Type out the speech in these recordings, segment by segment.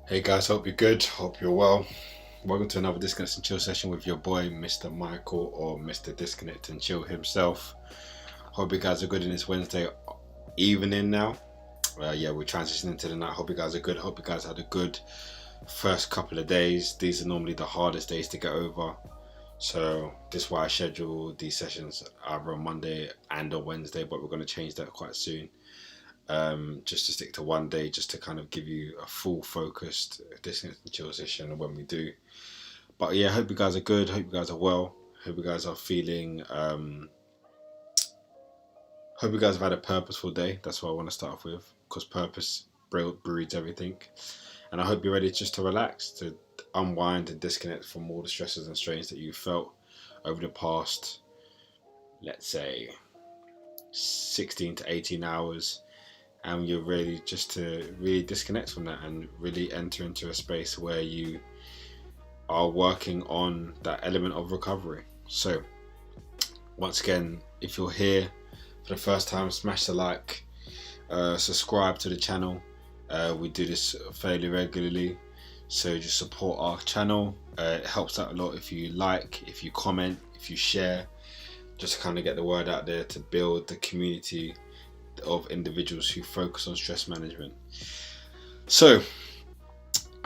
Hey guys, hope you're good, hope you're well. Welcome to another Disconnect and Chill session with your boy, Mr. Michael, or Mr. Disconnect and Chill himself. Hope you guys are good in this Wednesday evening now. We're transitioning to the night. Hope you guys are good. Hope you guys had a good first couple of days. These are normally the hardest days to get over. So this is why I schedule these sessions either on Monday and on Wednesday, but we're going to change that quite soon. Just to stick to one day, just to kind of give you a full focused Disconnect and Chill session when we do. But yeah, hope you guys are good. Hope you guys are well. Hope you guys are feeling. Hope you guys have had a purposeful day. That's what I want to start off with, because purpose breeds everything. And I hope you're ready just to relax, to unwind and disconnect from all the stresses and strains that you felt over the past, let's say, 16 to 18 hours. And you're ready just to really disconnect from that and really enter into a space where you are working on that element of recovery. So once again, if you're here for the first time, smash the like, subscribe to the channel. We do this fairly regularly, so just support our channel. It helps out a lot if you like, if you comment, if you share, just to kind of get the word out there to build the community of individuals who focus on stress management. So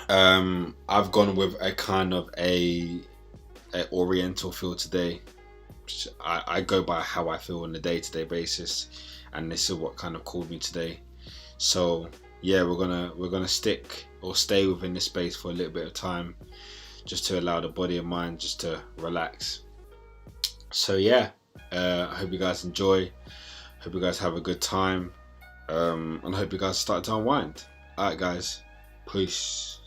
I've gone with a kind of a oriental feel today. I go by how I feel on a day-to-day basis, and this is what kind of called me today. So yeah, we're gonna stick or stay within this space for a little bit of time, just to allow the body and mind just to relax. So yeah, I hope you guys enjoy. Hope you guys have a good time, and hope you guys start to unwind. Alright guys, peace.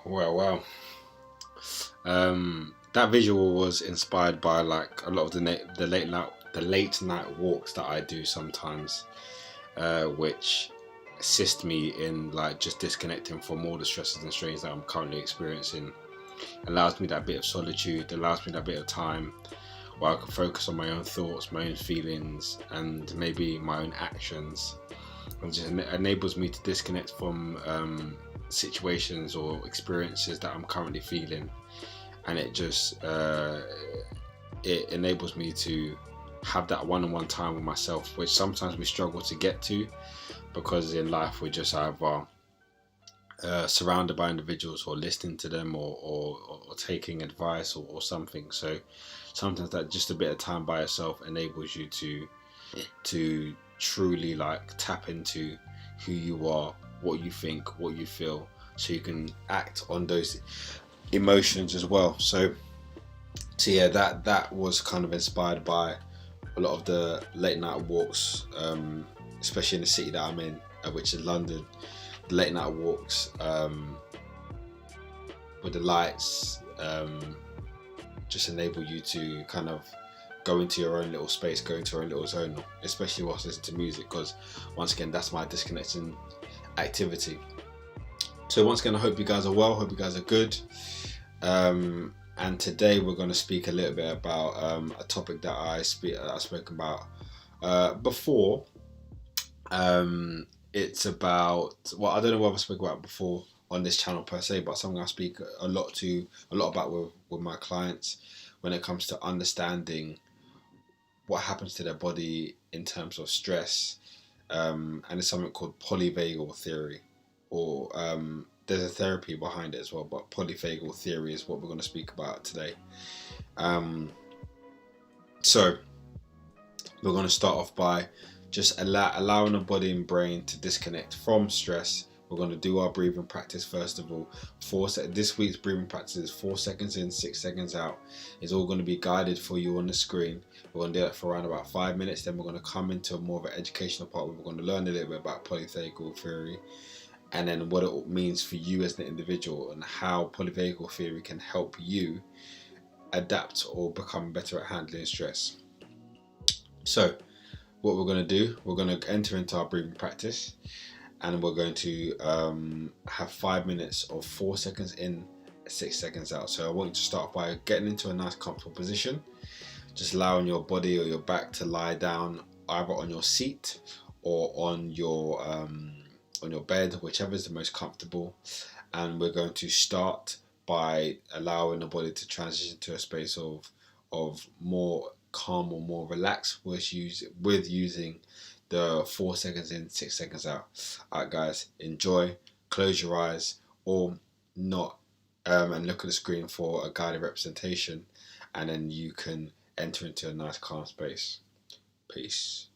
Well. That visual was inspired by like a lot of the late night walks that I do sometimes, which assist me in like just disconnecting from all the stresses and strains that I'm currently experiencing. Allows me that bit of solitude, allows me that bit of time where I can focus on my own thoughts, my own feelings, and maybe my own actions, and just enables me to disconnect from situations or experiences that I'm currently feeling, and it enables me to have that one-on-one time with myself, which sometimes we struggle to get to because in life we're just either surrounded by individuals or listening to them or taking advice or something. So sometimes that just a bit of time by yourself enables you to truly like tap into who you are, what you think, what you feel, so you can act on those emotions as well. So yeah, that was kind of inspired by a lot of the late night walks, especially in the city that I'm in, which is London. The late night walks with the lights just enable you to kind of go into your own little space, go into your own little zone, especially whilst listening to music, because once again, that's my disconnection activity. So once again, I hope you guys are well, hope you guys are good. And today we're going to speak a little bit about a topic that I spoke about before. It's about, well, I don't know what I spoke about before on this channel per se, but something I speak a lot about with my clients when it comes to understanding what happens to their body in terms of stress, and it's something called polyvagal theory, or there's a therapy behind it as well, but polyvagal theory is what we're going to speak about today. So we're going to start off by just allowing the body and brain to disconnect from stress. We're going to do our breathing practice first of all. This week's breathing practice is 4 seconds in, 6 seconds out. It's all going to be guided for you on the screen. We're going to do that for around about 5 minutes. Then we're going to come into more of an educational part where we're going to learn a little bit about polyvagal theory, and then what it means for you as an individual, and how polyvagal theory can help you adapt or become better at handling stress. So what we're going to do, we're going to enter into our breathing practice, and we're going to have 5 minutes of 4 seconds in, 6 seconds out. So I want you to start by getting into a nice comfortable position, just allowing your body or your back to lie down either on your seat or on your bed, whichever is the most comfortable. And we're going to start by allowing the body to transition to a space of more calm or more relaxed with using the 4 seconds in, 6 seconds out. Alright guys, enjoy, close your eyes or not, and look at the screen for a guided representation, and then you can enter into a nice calm space. Peace.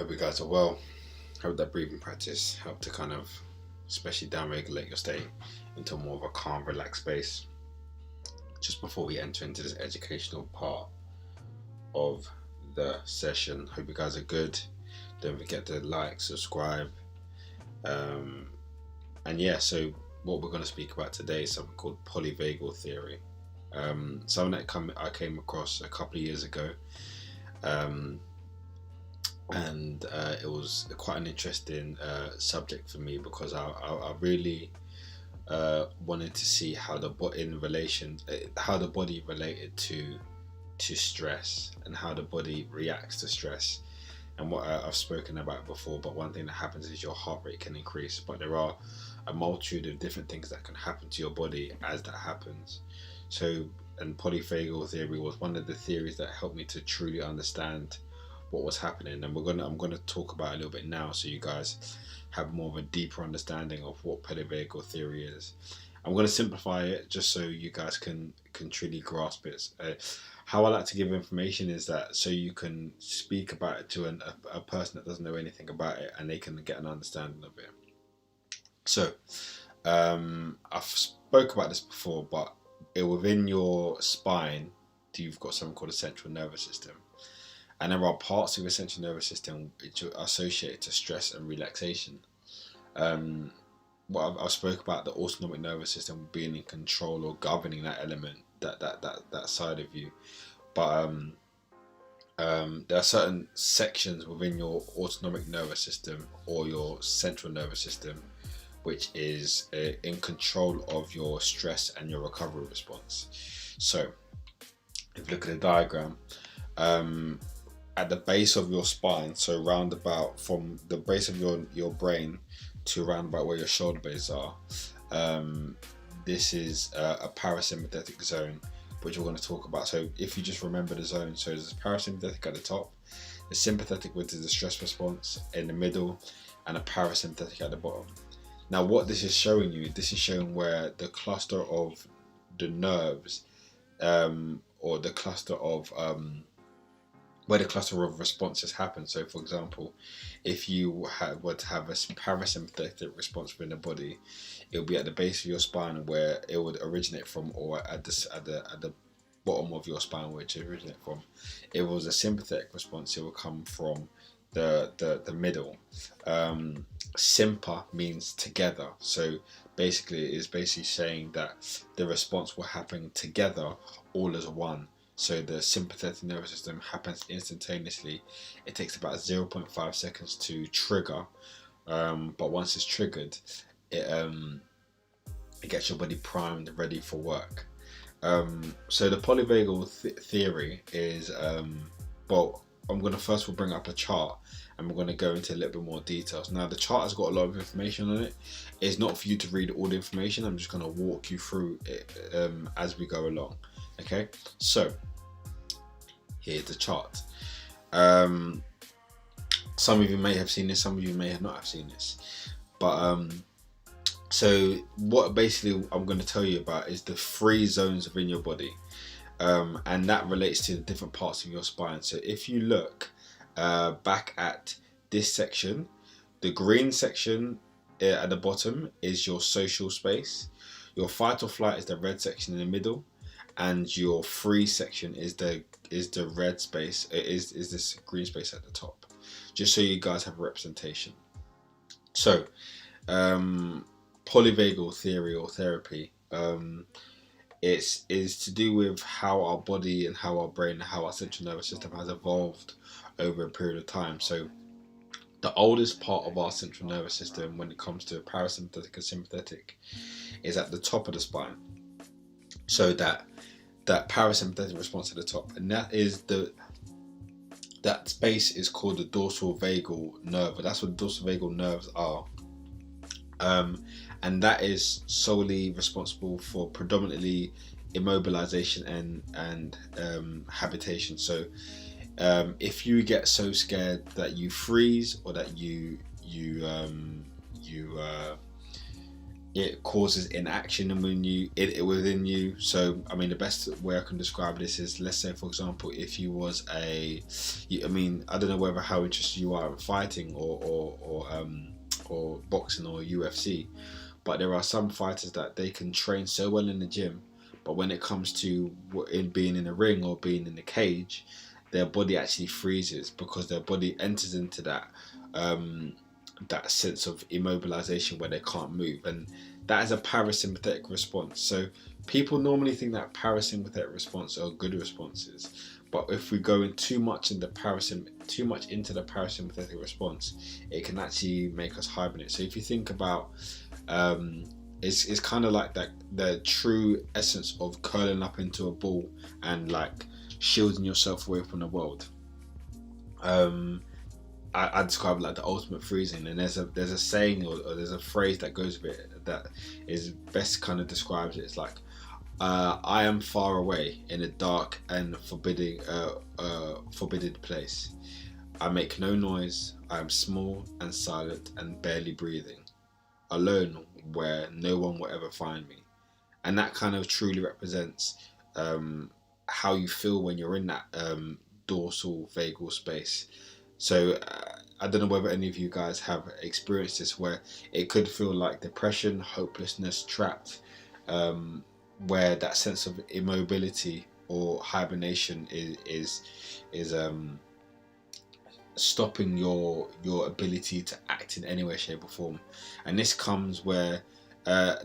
Hope you guys are well. Hope that breathing practice helped to kind of, especially down-regulate your state into more of a calm, relaxed space. Just before we enter into this educational part of the session, hope you guys are good. Don't forget to like, subscribe, and yeah. So what we're going to speak about today is something called polyvagal theory. Something that I came across a couple of years ago. And it was quite an interesting subject for me, because I really wanted to see how the body related to stress, and how the body reacts to stress. And what I've spoken about before, but one thing that happens is your heart rate can increase, but there are a multitude of different things that can happen to your body as that happens. So, and polyvagal theory was one of the theories that helped me to truly understand what was happening, and I'm gonna talk about it a little bit now, so you guys have more of a deeper understanding of what polyvagal theory is. I'm gonna simplify it just so you guys can truly grasp it. How I like to give information is that so you can speak about it to a person that doesn't know anything about it, and they can get an understanding of it. So I've spoke about this before, but within your spine, you've got something called a central nervous system. And there are parts of your central nervous system which are associated to stress and relaxation. I've spoke about the autonomic nervous system being in control or governing that element, that side of you. But there are certain sections within your autonomic nervous system or your central nervous system which is in control of your stress and your recovery response. So if you look at the diagram, at the base of your spine, so round about from the base of your brain to around about where your shoulder blades are, this is a parasympathetic zone, which we're going to talk about. So if you just remember the zone, so there's parasympathetic at the top, the sympathetic, which is the stress response, in the middle, and a parasympathetic at the bottom. Now what this is showing you, this is showing where the cluster of the nerves, or the cluster of where the cluster of responses happen. So for example, if you were to have a parasympathetic response within the body, it will be at the base of your spine where it would originate from, or at the bottom of your spine where it originate from. If it was a sympathetic response, it will come from the middle. Sympa means together, so basically it's basically saying that the response will happen together, all as one. So the sympathetic nervous system happens instantaneously. It takes about 0.5 seconds to trigger, but once it's triggered, it gets your body primed, ready for work. So the polyvagal theory is, well, I'm going to first we'll bring up a chart, and we're going to go into a little bit more details. Now the chart has got a lot of information on it. It's not for you to read all the information. I'm just going to walk you through it as we go along. Okay, so here's the chart. Some of you may have seen this, some of you may have not have seen this, but so what basically I'm going to tell you about is the 3 zones within your body, and that relates to the different parts of your spine. So if you look back at this section, the green section at the bottom is your social space, your fight or flight is the red section in the middle, and your free section is the red space, is this green space at the top, just so you guys have representation. So polyvagal theory or therapy, is to do with how our body and how our brain and how our central nervous system has evolved over a period of time. So the oldest part of our central nervous system when it comes to parasympathetic and sympathetic is at the top of the spine. So that parasympathetic response at the top, and that space is called the dorsal vagal nerve. That's what dorsal vagal nerves are, and that is solely responsible for predominantly immobilization and habitation. So if you get so scared that you freeze, or that you it causes inaction within you. So I mean, the best way I can describe this is, let's say for example, if you was I mean, I don't know whether how interested you are in fighting or boxing or UFC, but there are some fighters that they can train so well in the gym, but when it comes to in being in the ring or being in the cage, their body actually freezes because their body enters into that sense of immobilization where they can't move, and that is a parasympathetic response. So people normally think that parasympathetic response are good responses, but if we go in too much into the parasympathetic response, it can actually make us hibernate. So if you think about it's kind of like that, the true essence of curling up into a ball and like shielding yourself away from the world. I describe it like the ultimate freezing, and there's a saying or there's a phrase that goes with it that is best kind of describes it. It's like, I am far away in a dark and forbidding place. I make no noise. I am small and silent and barely breathing, alone where no one will ever find me. And that kind of truly represents how you feel when you're in that dorsal vagal space. So I don't know whether any of you guys have experienced this, where it could feel like depression, hopelessness, trapped, where that sense of immobility or hibernation is stopping your ability to act in any way, shape or form. And this comes where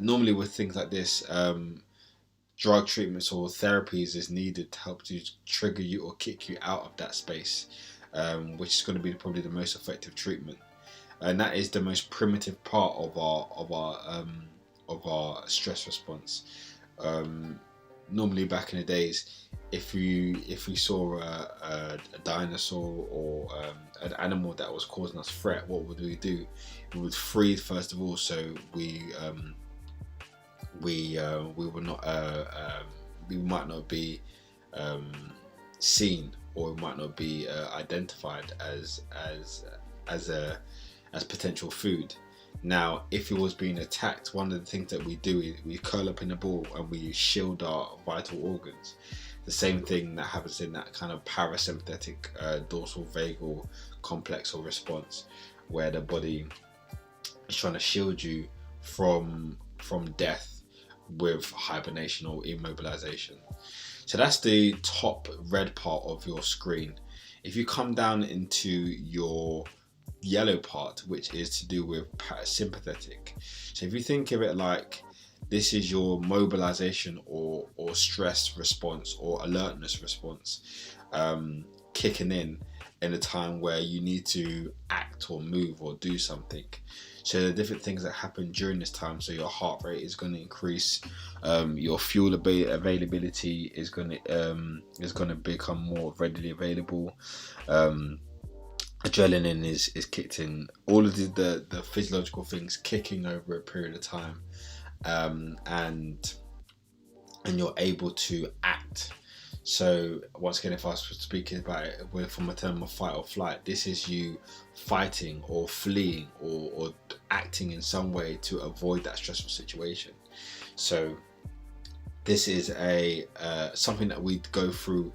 normally with things like this, drug treatments or therapies is needed to help to trigger you or kick you out of that space, which is going to be probably the most effective treatment. And that is the most primitive part of our stress response. Normally back in the days, if we saw a dinosaur or an animal that was causing us threat, what would we do? We would freeze first of all, so we would not we might not be seen, or we might not be identified as potential food. Now, if it was being attacked, one of the things that we do is we curl up in a ball and we shield our vital organs. The same thing that happens in that kind of parasympathetic dorsal vagal complex or response, where the body is trying to shield you from death with hibernation or immobilization. So that's the top red part of your screen. If you come down into your yellow part, which is to do with parasympathetic, so if you think of it like this is your mobilization or stress response or alertness response kicking in a time where you need to act or move or do something. So the different things that happen during this time, so your heart rate is going to increase, your fuel availability is going to become more readily available, adrenaline is kicked in, all of the physiological things kicking over a period of time, and you're able to act. So once again, if I was speaking about it from a term of fight or flight, this is you fighting or fleeing or acting in some way to avoid that stressful situation. So this is something that we go through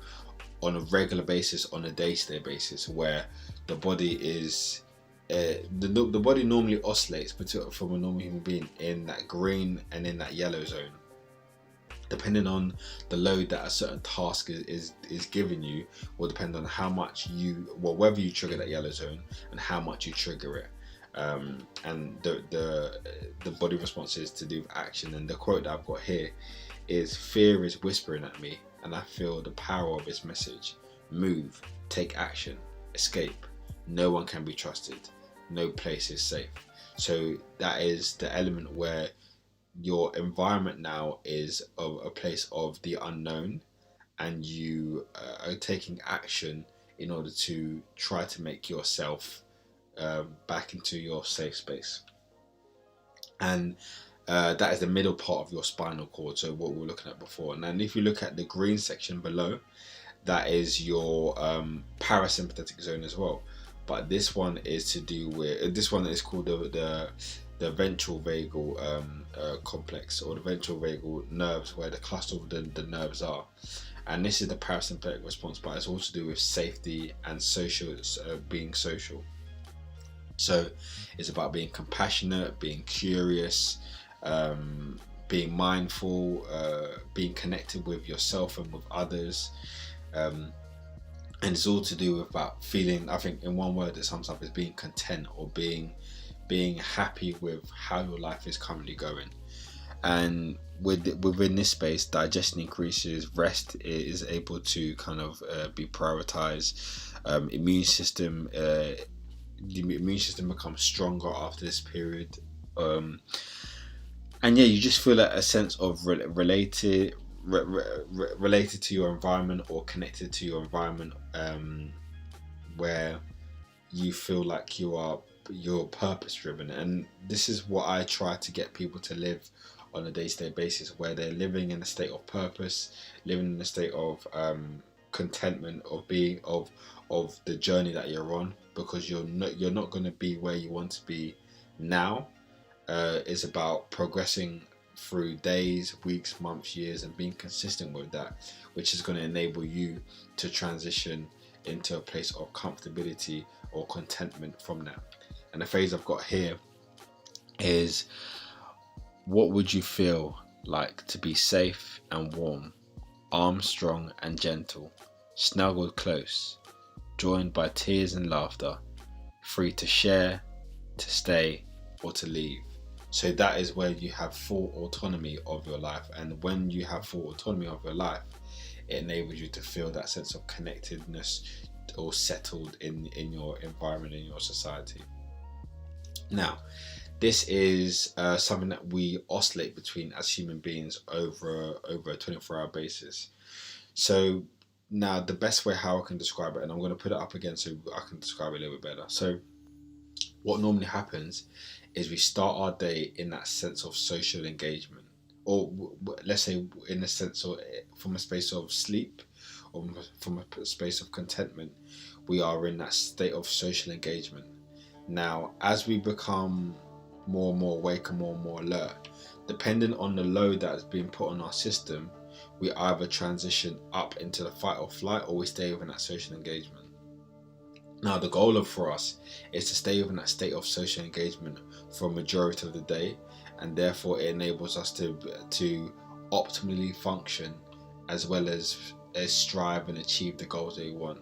on a regular basis, on a day-to-day basis, where the body is the body normally oscillates from a normal human being in that green and in that yellow zone, depending on the load that a certain task is giving you, will depend on how much whether you trigger that yellow zone and how much you trigger it. And the body response is to do with action. And the quote that I've got here is, "Fear is whispering at me, and I feel the power of its message. Move, take action, escape. No one can be trusted. No place is safe." So that is the element where your environment now is a place of the unknown, and you are taking action in order to try to make yourself back into your safe space. And that is the middle part of your spinal cord, so what we were looking at before. And then if you look at the green section below, that is your parasympathetic zone as well. But this one is to do with, this one is called the the ventral vagal complex, or the ventral vagal nerves, where the cluster of the nerves are. And this is the parasympathetic response, but it's all to do with safety and social, being social. So it's about being compassionate, being curious, being mindful, being connected with yourself and with others. And it's all to do with about feeling, I think in one word that sums up, is being content, or being happy with how your life is currently going. And within this space, digestion increases, rest is able to kind of be prioritized, immune system, the immune system becomes stronger after this period, and yeah, you just feel a sense of related to your environment, or connected to your environment, where you feel like you're purpose driven. And this is what I try to get people to live on a day-to-day basis, where they're living in a state of purpose, living in a state of contentment, of being of the journey that you're on, because you're not going to be where you want to be now. It's about progressing through days, weeks, months, years, and being consistent with that, which is going to enable you to transition into a place of comfortability or contentment from that. And the phrase I've got here is, what would you feel like to be safe and warm, arms strong and gentle, snuggled close, joined by tears and laughter, free to share, to stay, or to leave? So that is where you have full autonomy of your life. And when you have full autonomy of your life, it enables you to feel that sense of connectedness, or settled in your environment, in your society. Now, this is something that we oscillate between as human beings over a 24-hour basis. So now the best way how I can describe it, and I'm going to put it up again so I can describe it a little bit better. So what normally happens is we start our day in that sense of social engagement, or let's say in a sense of, from a space of sleep, or from a space of contentment, we are in that state of social engagement. Now, as we become more and more awake and more alert, depending on the load that has been put on our system, we either transition up into the fight or flight, or we stay within that social engagement. Now, the goal for us is to stay within that state of social engagement for a majority of the day, and therefore it enables us to optimally function, as well as strive and achieve the goals that we want.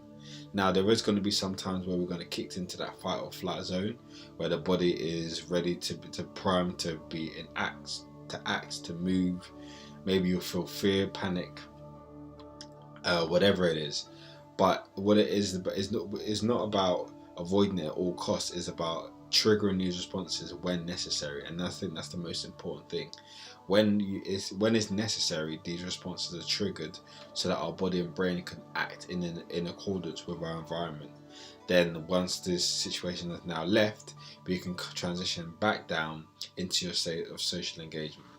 Now, there is going to be some times where we're going to kick into that fight or flight zone, where the body is ready to prime to be in act, to move. Maybe you'll feel fear, panic, whatever it is. But what it is not about avoiding it at all costs. It's about triggering these responses when necessary, and I think that's the most important thing. When it's necessary, these responses are triggered so that our body and brain can act in accordance with our environment. Then once this situation is now left, we can transition back down into your state of social engagement.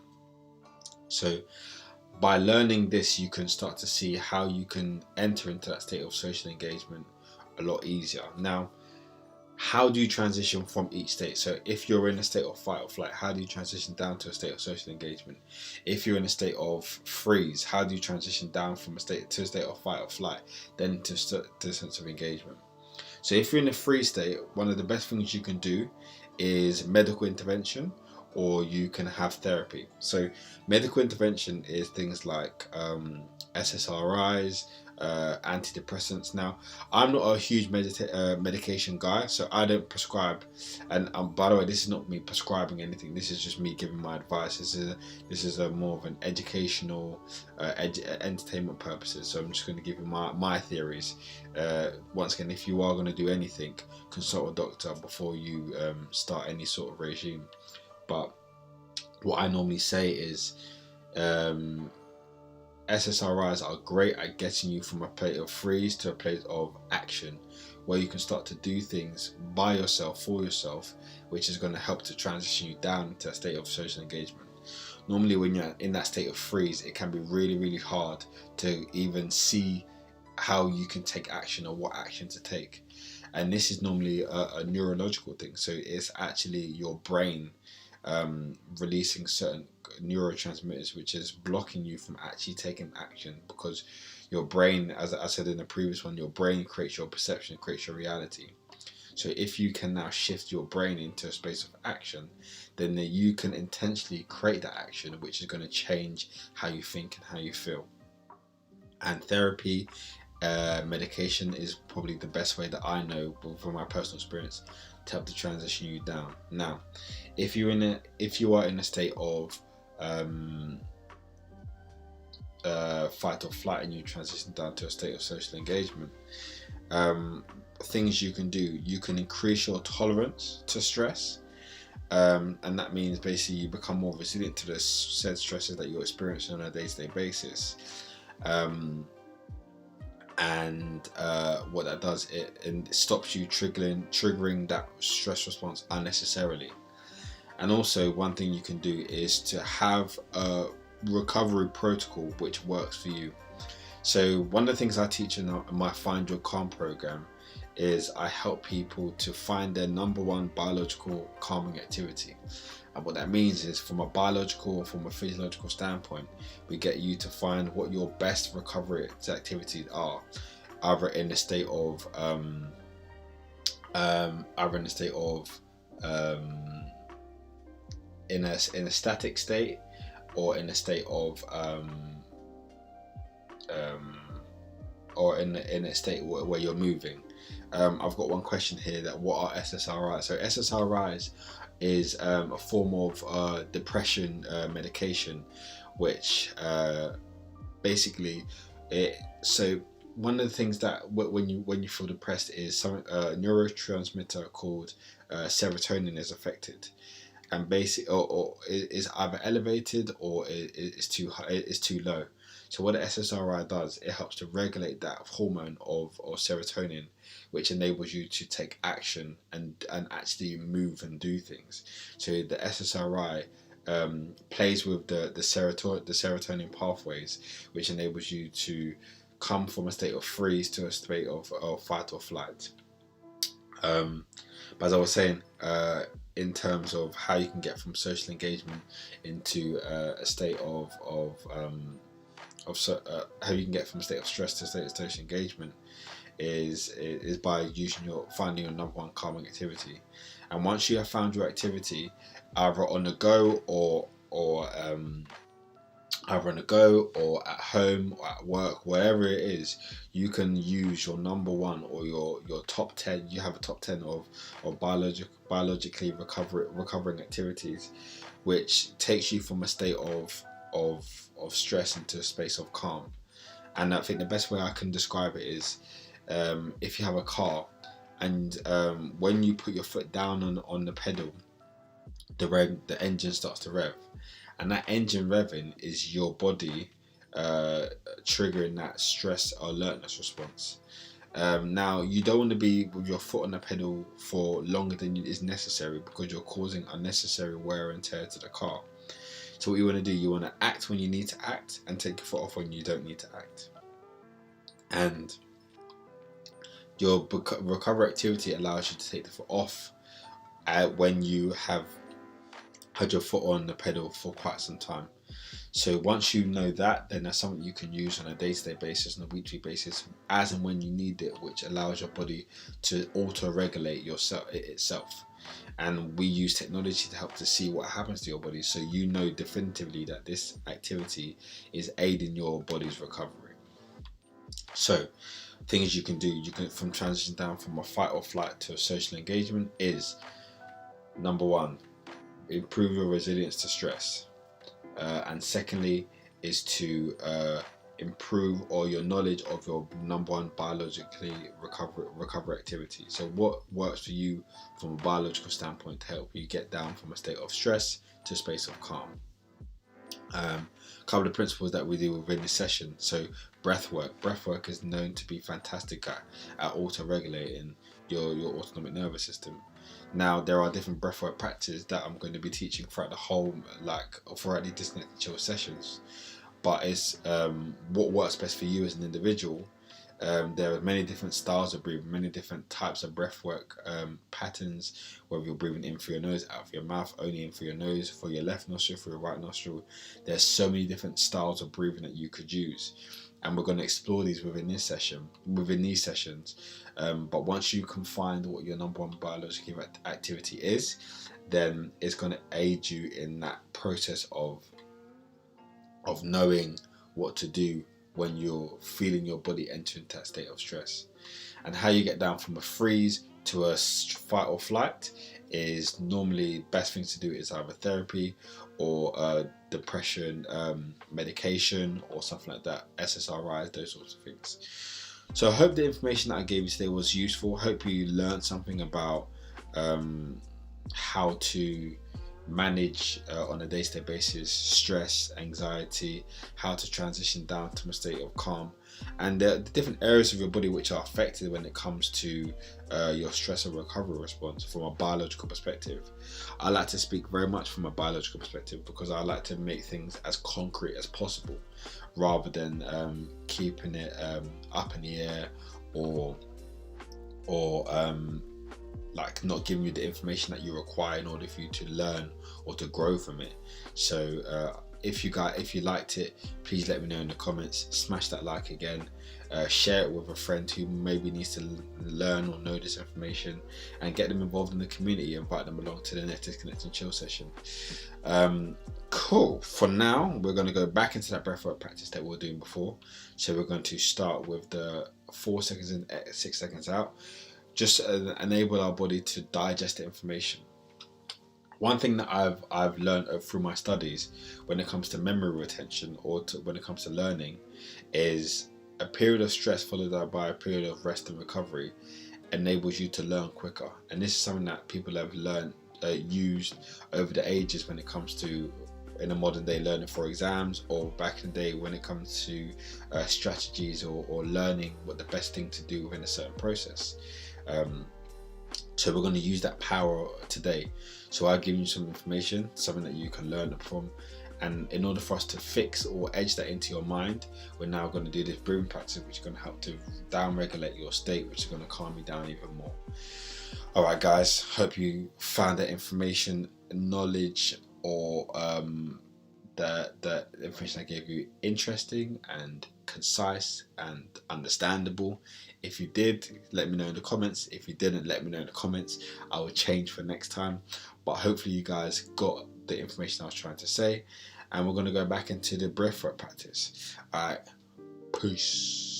So by learning this, you can start to see how you can enter into that state of social engagement a lot easier. Now, how do you transition from each state? So if you're in a state of fight or flight, how do you transition down to a state of social engagement? If you're in a state of freeze, how do you transition down from a state of fight or flight, then to a sense of engagement? So if you're in a freeze state, one of the best things you can do is medical intervention, or you can have therapy. So medical intervention is things like SSRIs, antidepressants. Now, I'm not a huge medication guy, so I don't prescribe. And by the way, this is not me prescribing anything. This is just me giving my advice. This is a more of an educational, entertainment purposes. So I'm just going to give you my theories. Once again, if you are going to do anything, consult a doctor before you start any sort of regime. But what I normally say is, SSRIs are great at getting you from a place of freeze to a place of action, where you can start to do things by yourself, for yourself, which is going to help to transition you down into a state of social engagement. Normally when you're in that state of freeze, it can be really, really hard to even see how you can take action or what action to take. And this is normally a neurological thing. So it's actually your brain releasing certain neurotransmitters, which is blocking you from actually taking action, because your brain, as I said in the previous one, your brain creates your perception, creates your reality. So if you can now shift your brain into a space of action, then you can intentionally create that action, which is going to change how you think and how you feel. And therapy, medication is probably the best way that I know from my personal experience to help to transition you down. Now, if you are in a state of fight or flight, and you transition down to a state of social engagement, things you can do: you can increase your tolerance to stress, and that means basically you become more resilient to the said stresses that you're experiencing on a day-to-day basis. What that does, it stops you triggering that stress response unnecessarily. And also, one thing you can do is to have a recovery protocol which works for you. So one of the things I teach in my Find Your Calm program is I help people to find their number one biological calming activity. And what that means is, from a biological or from a physiological standpoint, we get you to find what your best recovery activities are, either in a state of in a static state, or in a state of or in a state where you're moving. I've got one question here: that what are SSRIs? So SSRIs is a form of depression medication, which basically so one of the things that when you feel depressed is some neurotransmitter called serotonin is affected, and or is either elevated or is too high, is too low. So what the SSRI does, it helps to regulate that hormone of serotonin, which enables you to take action and actually move and do things. So the SSRI plays with the serotonin pathways, which enables you to come from a state of freeze to a state of fight or flight. But as I was saying, in terms of how you can get from social engagement into a state of how you can get from a state of stress to a state of social engagement is by finding your number one calming activity. And once you have found your activity, either on the go or at home or at work, wherever it is, you can use your number one or your top 10. You have a top 10 of biologically recovering activities, which takes you from a state of stress into a space of calm. And I think the best way I can describe it is, if you have a car, and when you put your foot down on the pedal, the engine starts to rev, and that engine revving is your body triggering that stress or alertness response. Now, you don't want to be with your foot on the pedal for longer than is necessary, because you're causing unnecessary wear and tear to the car. So what you want to do, you want to act when you need to act, and take your foot off when you don't need to act. And your recovery activity allows you to take the foot off when you have had your foot on the pedal for quite some time. So once you know that, then that's something you can use on a day-to-day basis, on a weekly basis, as and when you need it, which allows your body to auto-regulate itself. And we use technology to help to see what happens to your body, so you know definitively that this activity is aiding your body's recovery. So things you can do, from transition down from a fight or flight to a social engagement, is number one, improve your resilience to stress, and secondly is to improve or your knowledge of your number one biologically recovery activity. So what works for you from a biological standpoint to help you get down from a state of stress to a space of calm. A couple of principles that we do within this session. So breath work is known to be fantastic at auto-regulating your autonomic nervous system. Now, there are different breathwork practices that I'm going to be teaching throughout the whole, throughout the Disconnected Chill sessions. But it's what works best for you as an individual There are many different styles of breathing, many different types of breath work patterns, whether you're breathing in through your nose, out of your mouth, only in through your nose, for your left nostril, for your right nostril. There's so many different styles of breathing that you could use. And we're going to explore these within these sessions. But once you can find what your number one biological activity is, then it's going to aid you in that process of knowing what to do when you're feeling your body enter into that state of stress. And how you get down from a freeze to a fight or flight is normally best thing to do is either therapy or depression medication or something like that, SSRIs, those sorts of things. So I hope the information that I gave you today was useful. Hope you learned something about how to manage on a day-to-day basis stress, anxiety, how to transition down to a state of calm, and the different areas of your body which are affected when it comes to your stress and recovery response from a biological perspective. I like to speak very much from a biological perspective because I like to make things as concrete as possible rather than keeping it up in the air or like not giving you the information that you require in order for you to learn or to grow from it. So if you liked it, please let me know in the comments. Smash that like again, share it with a friend who maybe needs to learn or know this information, and get them involved in the community. Invite them along to the next Disconnect and Chill session. Cool. For now, we're going to go back into that breathwork practice that we were doing before. So we're going to start with the 4 seconds in, 6 seconds out. Just enable our body to digest the information. One thing that I've learned through my studies when it comes to memory retention or when it comes to learning is a period of stress followed by a period of rest and recovery enables you to learn quicker. And this is something that people have learned, used over the ages when it comes to in a modern day learning for exams, or back in the day when it comes to strategies or learning what the best thing to do within a certain process. So we're going to use that power today. So I'll give you some information, something that you can learn from, and in order for us to fix or edge that into your mind, we're now going to do this breathing practice, which is going to help to down regulate your state, which is going to calm you down even more. Alright guys, hope you found that information, knowledge, or the information I gave you interesting and concise and understandable. If you did, let me know in the comments. If you didn't, let me know in the comments. I will change for next time. But hopefully you guys got the information I was trying to say. And we're going to go back into the breathwork practice. Alright, peace.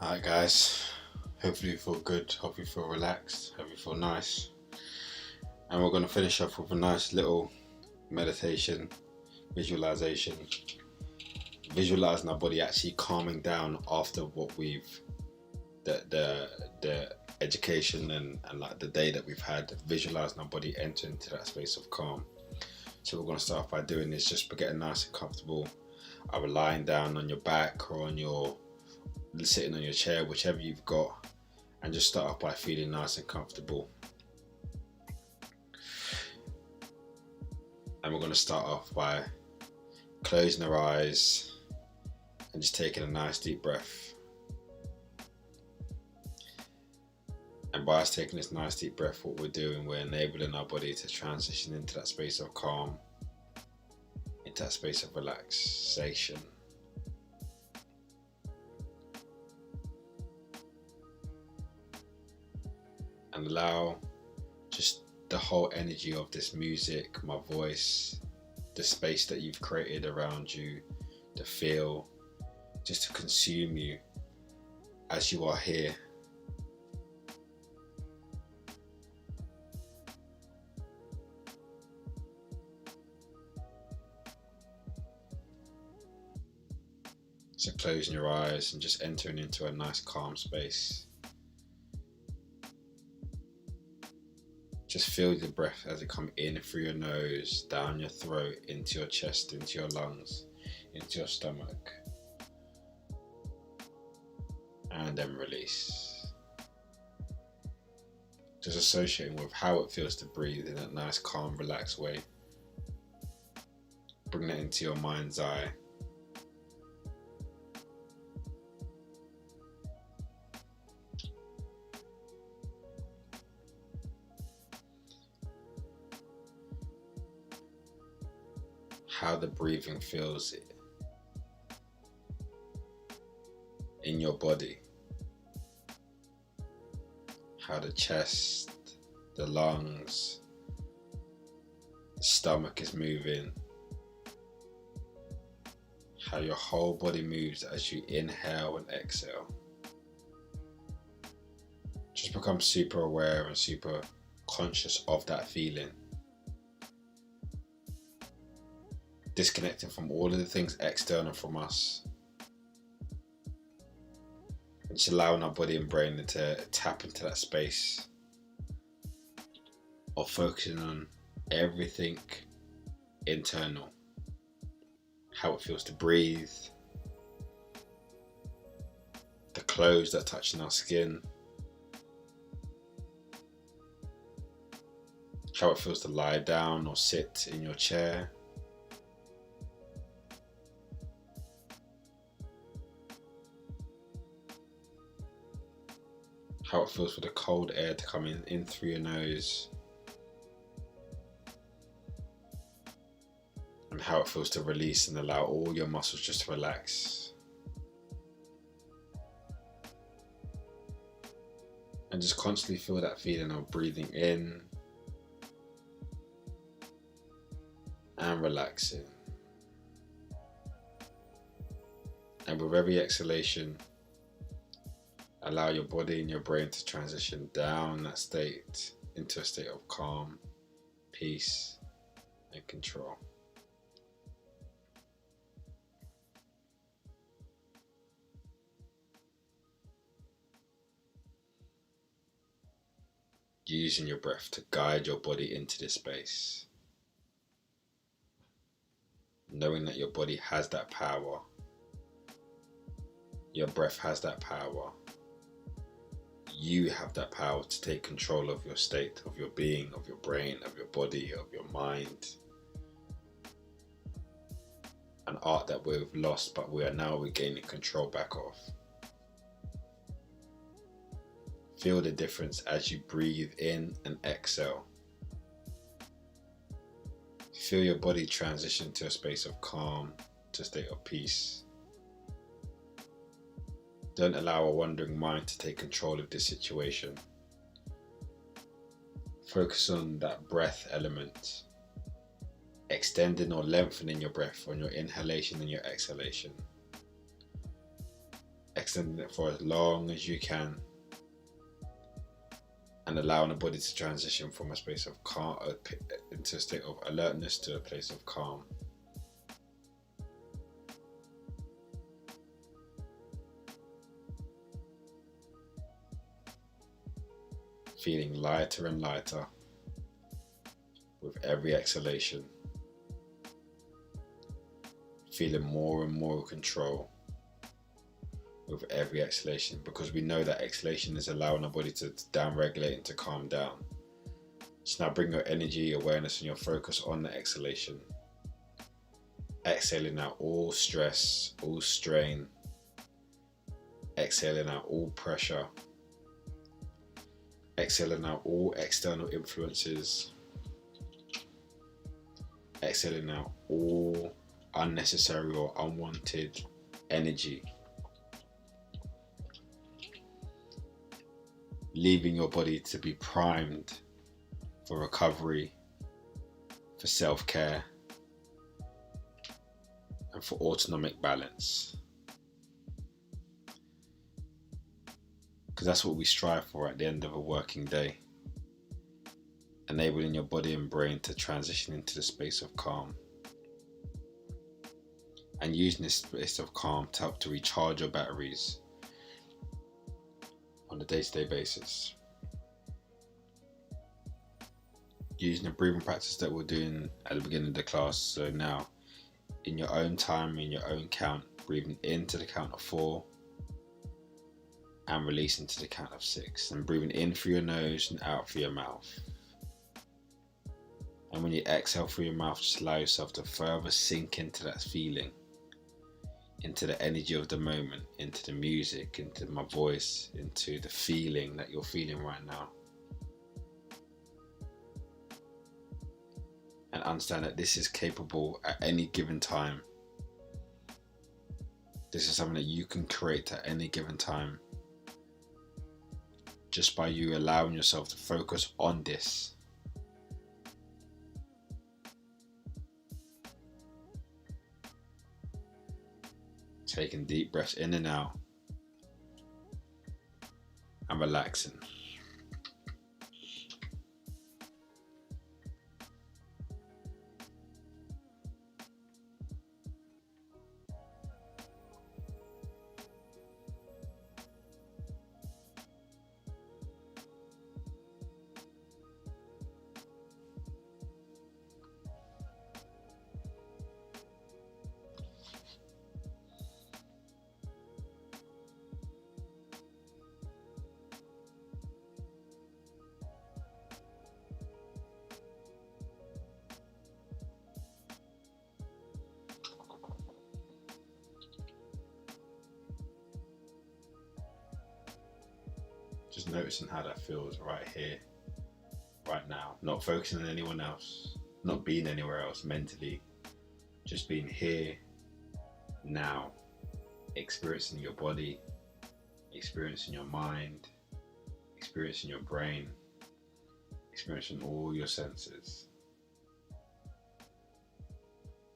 Alright guys, hopefully you feel good, hope you feel relaxed, hope you feel nice. And we're going to finish off with a nice little meditation, visualization. Visualizing our body actually calming down after what we've, the education and like the day that we've had. Visualizing our body enter into that space of calm. So we're going to start off by doing this, just getting nice and comfortable, either lying down on your back or on your sitting on your chair, whichever you've got, and just start off by feeling nice and comfortable. And we're going to start off by closing our eyes and just taking a nice deep breath. And by us taking this nice deep breath, what we're doing, we're enabling our body to transition into that space of calm, into that space of relaxation. And allow just the whole energy of this music, my voice, the space that you've created around you, to feel, just to consume you as you are here. So closing your eyes and just entering into a nice calm space. Just feel the breath as it comes in through your nose, down your throat, into your chest, into your lungs, into your stomach. And then release. Just associating with how it feels to breathe in that nice, calm, relaxed way. Bring that into your mind's eye. How the breathing feels in your body. How the chest, the lungs, the stomach is moving. How your whole body moves as you inhale and exhale. Just become super aware and super conscious of that feeling. Disconnecting from all of the things external from us. And just allowing our body and brain to tap into that space of focusing on everything internal. How it feels to breathe. The clothes that are touching our skin. How it feels to lie down or sit in your chair. How it feels for the cold air to come in through your nose. And how it feels to release and allow all your muscles just to relax. And just constantly feel that feeling of breathing in and relaxing. And with every exhalation, allow your body and your brain to transition down that state into a state of calm, peace, and control. Using your breath to guide your body into this space. Knowing that your body has that power. Your breath has that power. You have that power to take control of your state, of your being, of your brain, of your body, of your mind. An art that we've lost, but we are now regaining control back of. Feel the difference as you breathe in and exhale. Feel your body transition to a space of calm, to a state of peace. Don't allow a wandering mind to take control of this situation. Focus on that breath element. Extending or lengthening your breath on your inhalation and your exhalation. extending it for as long as you can, and allowing the body to transition from a space of calm into a state of alertness to a place of calm. Feeling lighter and lighter with every exhalation. Feeling more and more control with every exhalation, because we know that exhalation is allowing our body to down-regulate and to calm down. So now bring your energy, awareness and your focus on the exhalation. Exhaling out all stress, all strain. Exhaling out all pressure. Exhaling out all external influences. Exhaling out all unnecessary or unwanted energy. Leaving your body to be primed for recovery, for self-care, and for autonomic balance. Because that's what we strive for at the end of a working day. Enabling your body and brain to transition into the space of calm. And using this space of calm to help to recharge your batteries on a day-to-day basis. Using the breathing practice that we're doing at the beginning of the class. So now, in your own time, in your own count, breathing into the count of 4 and releasing to the count of 6, and breathing in through your nose and out through your mouth. And when you exhale through your mouth, just allow yourself to further sink into that feeling, into the energy of the moment, into the music, into my voice, into the feeling that you're feeling right now. And understand that this is capable at any given time. This is something that you can create at any given time, just by you allowing yourself to focus on this. Taking deep breaths in and out and relaxing. Just noticing how that feels right here, right now. Not focusing on anyone else, not being anywhere else mentally, just being here, now, experiencing your body, experiencing your mind, experiencing your brain, experiencing all your senses.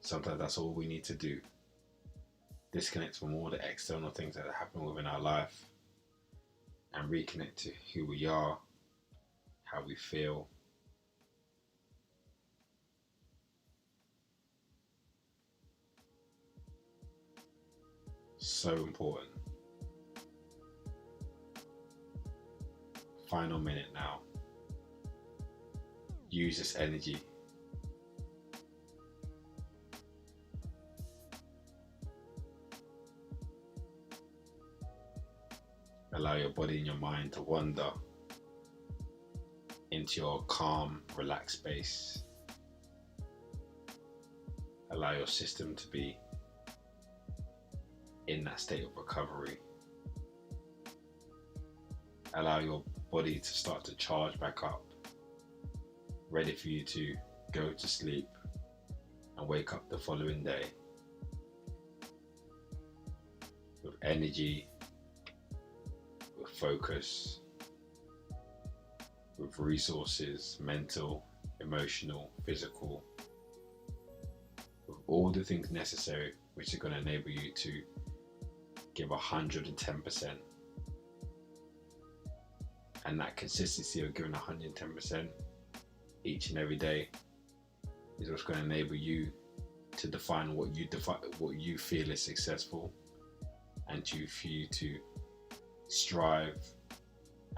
Sometimes that's all we need to do. Disconnect from all the external things that happen within our life and reconnect to who we are, how we feel. So important. Final minute now. Use this energy. Allow your body and your mind to wander into your calm, relaxed space. Allow your system to be in that state of recovery. Allow your body to start to charge back up, ready for you to go to sleep and wake up the following day with energy, with focus, with resources, mental, emotional, physical, with all the things necessary which are going to enable you to give 110%. And that consistency of giving 110% each and every day is what's going to enable you to define what you feel is successful, and for you to strive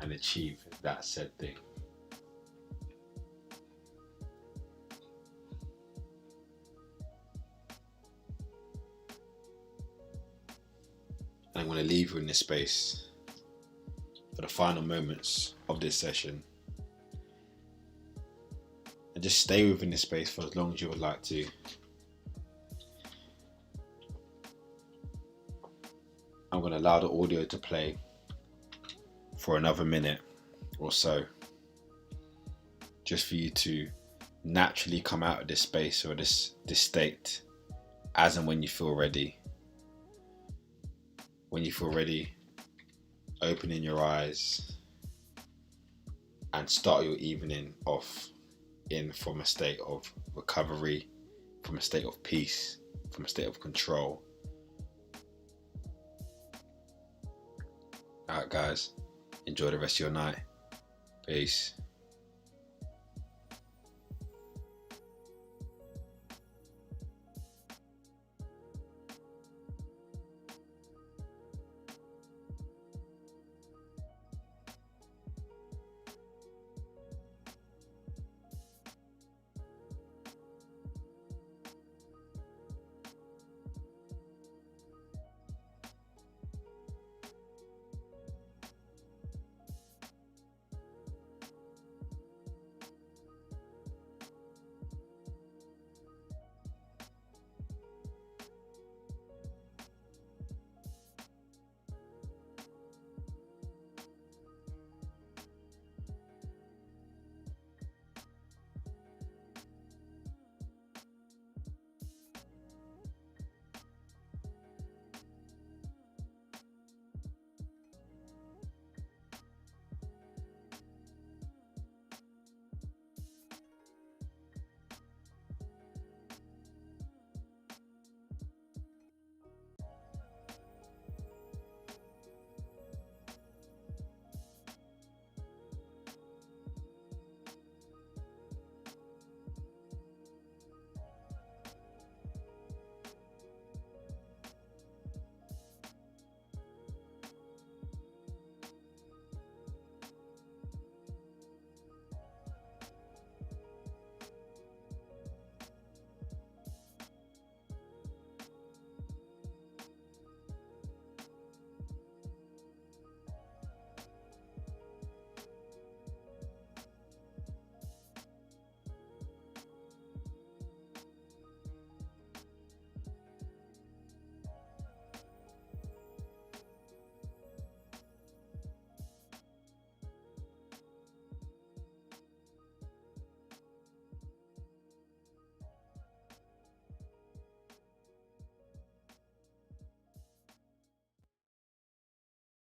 and achieve that said thing. And I'm going to leave you in this space for the final moments of this session, and just stay within this space for as long as you would like to. I'm going to allow the audio to play for another minute or so, just for you to naturally come out of this space or this state as and when you feel ready. When you feel ready, opening your eyes and start your evening off from a state of recovery, from a state of peace, from a state of control. Alright guys, enjoy the rest of your night. Peace.